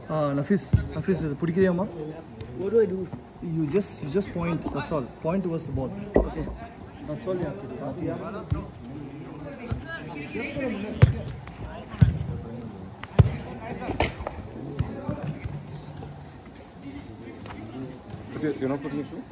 Nafis, Pudikiriyama. What do I do? You just point, that's all. Point towards the ball. Okay. That's all you have to do. Nothing else. Just for a minute. Okay, you're not putting a shoe?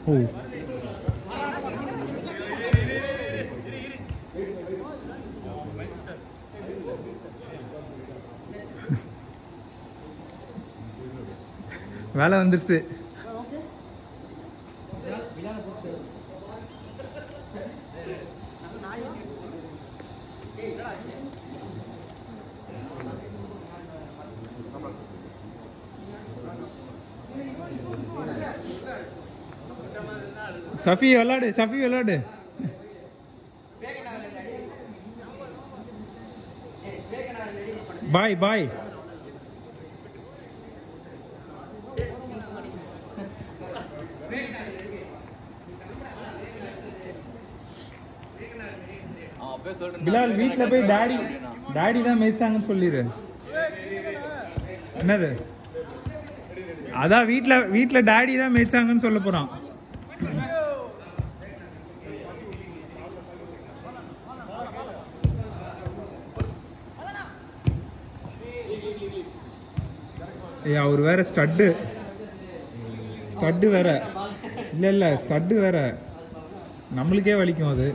Oh. வேலை வந்துருச்சு. சஃபி விளையாடு. பாய். பிலால் வீட்டுல போய் daddy தான் மேய்ச்சாங்கன்னு சொல்லிரு. என்னது? அதான் வீட்டுல டாடி தான் மேய்ச்சாங்கன்னு சொல்ல போறான். அவர் வேற ஸ்டட்டு வேற. இல்ல ஸ்டட்டு வேற. நம்மளுக்கே வலிக்கும் அது.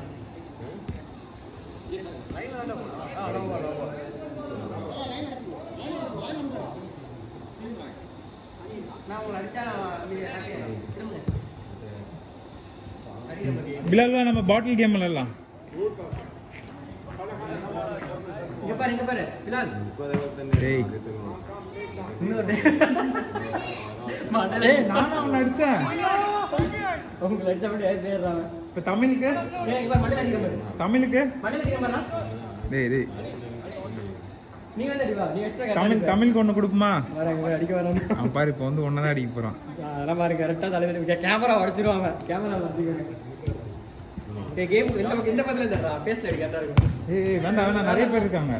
பிலால் நம்ம பாட்டில் கேம் விளையாடலாம். நானும் அவன் அடிச்சேன். இப்ப தமிழுக்கு தமிழுக்கு ஒண்ணு கொடுக்குமா? பாரு இப்ப வந்து ஒன்னதான் அடிக்க போறான். கேமரா உடைச்சிருவாங்க. வேண்டாம் நிறைய பேர் இருக்காங்க.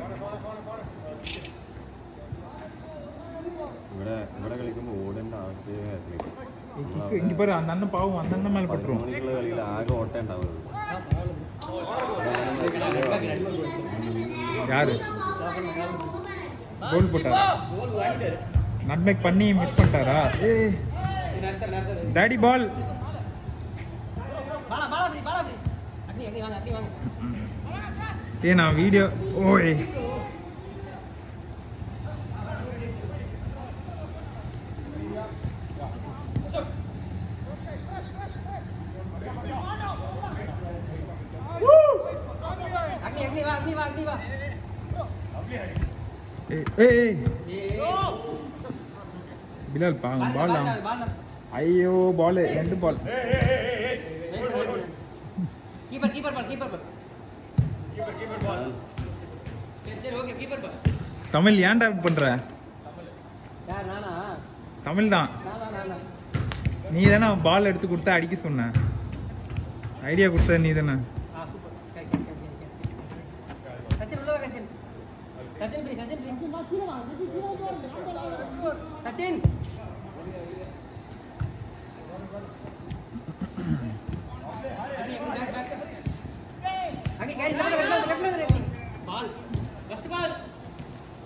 இங்க பாரு அந்த அண்ணன் பாவம், அந்த அண்ணன் மேல பட்டுரும். யாரு கோல் போட்டாரா? நட்மேக் பண்ணி மிஸ் பண்ணிட்டாரா? டாடி பால். நான் வீடியோ ஓய் பிலால் பால் ஐயோ பால் 2 பால் கீப்பர் பால் சரி ஓகே கீப்பர் பால் தமிழ் ஏன்டா பண்ற யார் நானா தமிழ் தான் நீ தானே பால் எடுத்து கொடுத்தா அடிக்க சொன்ன ஐடியா கொடுத்த நீ தானே சச்சின் உள்ள சச்சின் சச்சின்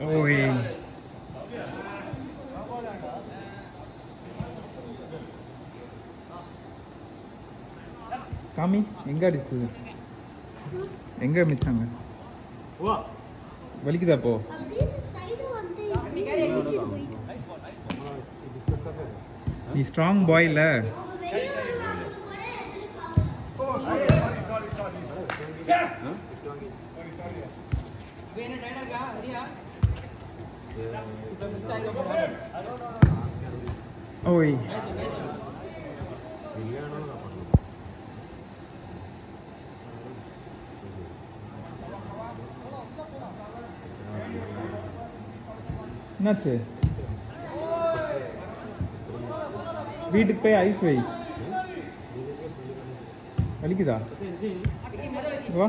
ஓய் காமி எங்க அடிச்சது எங்க மிச்சாங்க வலிக்குதா போ நீ ஸ்ட்ராங் பாய் இல்ல ஓய் என்னாச்சு வீட்டுக்கு போய் ஐஸ் வை வலிக்குதா வா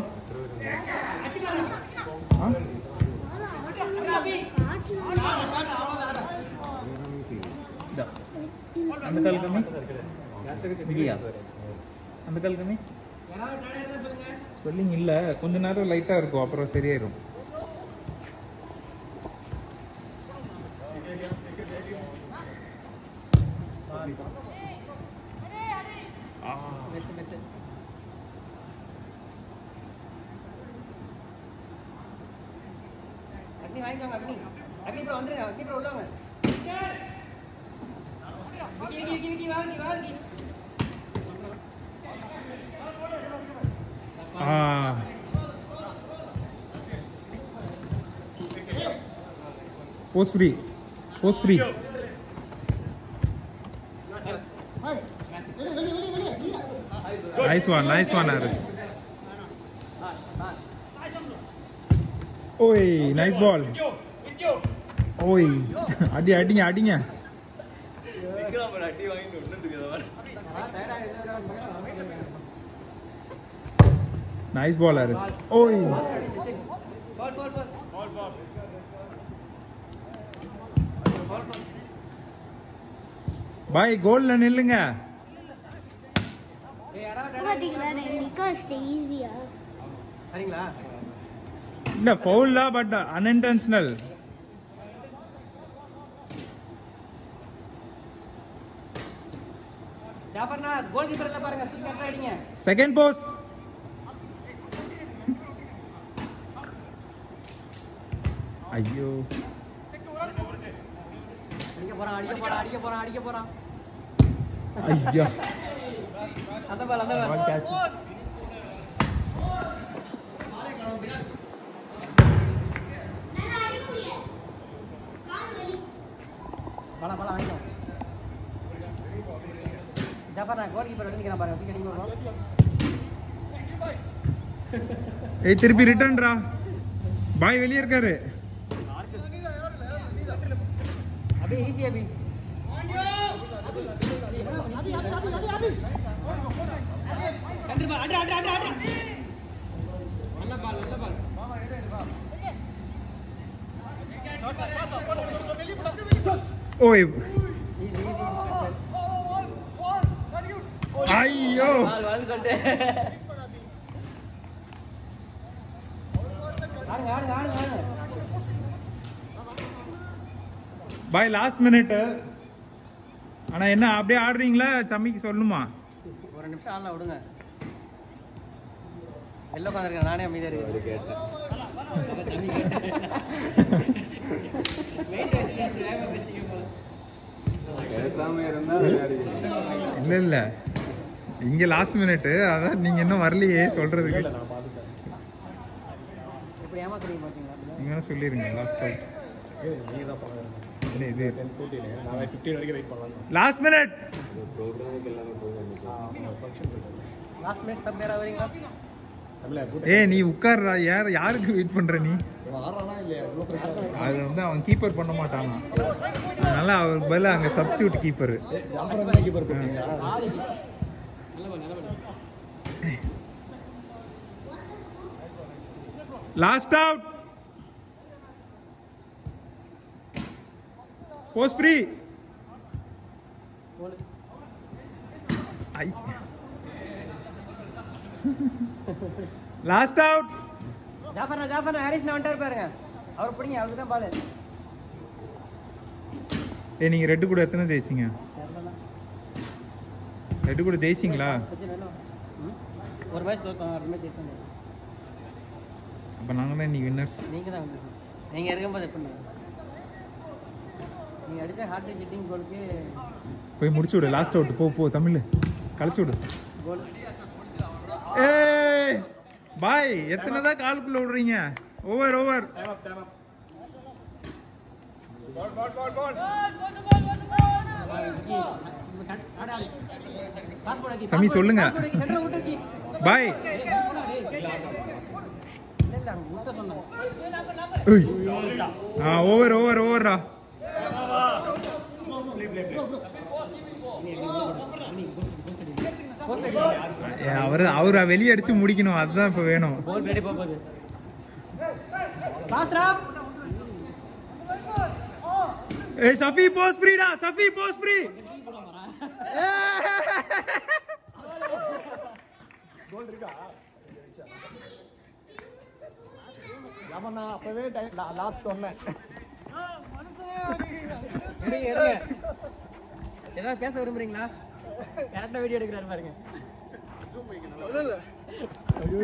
அந்த கால் கம்மி அந்த கால் கம்மி ஸ்வெல்லிங் இல்ல கொஞ்ச நேரம் லைட்டா இருக்கும் அப்புறம் சரியாயிரும் அக்னி வாங்கிக்கோங்க அக்னி ப்ரோ வந்துருங்க அக்னி ப்ரோ உள்ளவங்க விக்கி வாங்கி post free nice one Aris ஓய் நைஸ் பால் ஓய் அடிங்க நைஸ் பால் Aris ஓய் பாய் கோல்ல நில்லுங்க இல்ல ஃபவுல் தான் பட் அன்இன்டென்ஷனல் ஜாஃபர்னா கோல் கீப்பர்ல பாருங்க தூக்கி கரெக்ட்டா அடிங்க செகண்ட் போஸ்ட் ஐயோ அடிக்க போறான் ஐயா அந்த பால் கேட்ச் பாலா வாங்கிக்கோ ஜாஃபர்னா கோல் கீப்பர் நிக்கிறா பாருங்க தூக்கி அடிங்க ஏய் திருப்பி ரிட்டர்ன்டா பாய் வெளிய இருக்காரு अभी ईजी अभी सेंटर बाल अड्डा நல்ல பால் ஓய் ஐயோ பால் வந்து சொல்லிட்டு ஆடுங்க பாய் லாஸ்ட் மினிட் ஆனா என்ன அப்படியே ஆடுறீங்களா சம்மிக்கு சொல்லணுமா ஒரு நிமிஷம் ஆள விடுங்க எல்ல உட்கார்ந்திருக்கேன் நானே அமைதியா இருக்கேன் இல்ல இங்க லாஸ்ட் மினிட் அதான் நீங்க இன்னும் வரலையே சொல்றதுக்கு இப்படி ஏமாத்துறீங்க பாத்தீங்களா நீங்க சொல்லிருங்க லாஸ்ட் அவுட் இது லாஸ்ட் மினிட் லாஸ்ட் மினிட் சப் மேரா வரீங்களா? ஏய் நீ உட்கார்றா. யாருக்கு வெயிட் பண்ற நீ? அது வந்து அவன் கீப்பர் பண்ண மாட்டானா, அதனால அவர் பதிலா அங்க substitute keeper. Last out. Post free. I last out. Jafar Harris நான் வந்துட்டாரு பாருங்க. அவர் பிடிங்க, அவருக்கு தான் பால். ஏய் நீங்க ரெட் கூட எத்தனை ஜெயிச்சீங்க? ரெட் கூட ஜெயிச்சிங்களா? ஒரு மேட்ச் தோத்தோம், 2 மேட்ச் ஜெயிச்சோம். அப்ப நாங்க தான் இன்னைக்கு வின்னர்ஸ். நீங்க தான் வந்து நீங்க இருக்கும்போது எப்படி நீங்க அடிச்ச ஹார்ட் ஹிட்டிங் கோலுக்கு போய் முடிச்சு விடு. Last out. போ தமிழ் கழிச்சு விடு. கோல். ஏய் பாய், எத்தனை தான் காலுக்குள்ள விடுறீங்க? ஓவர் சமி சொல்லுங்க பாய். ஓவர்ரா. அவரு வெளியே அடிச்சு முடிக்கணும், அதுதான் இப்ப வேணும். ஏய் சஃபி போஸ்ட் ஃப்ரீடா. சஃபி போஸ்ட் ஃப்ரீ. கோல் இருக்கா? அப்பவே லாஸ்ட் சொன்னேன். ஏதாவது பேச விரும்புறீங்களா? கரெக்டா வீடியோ எடுக்கிறாரு பாருங்க. ஐயோ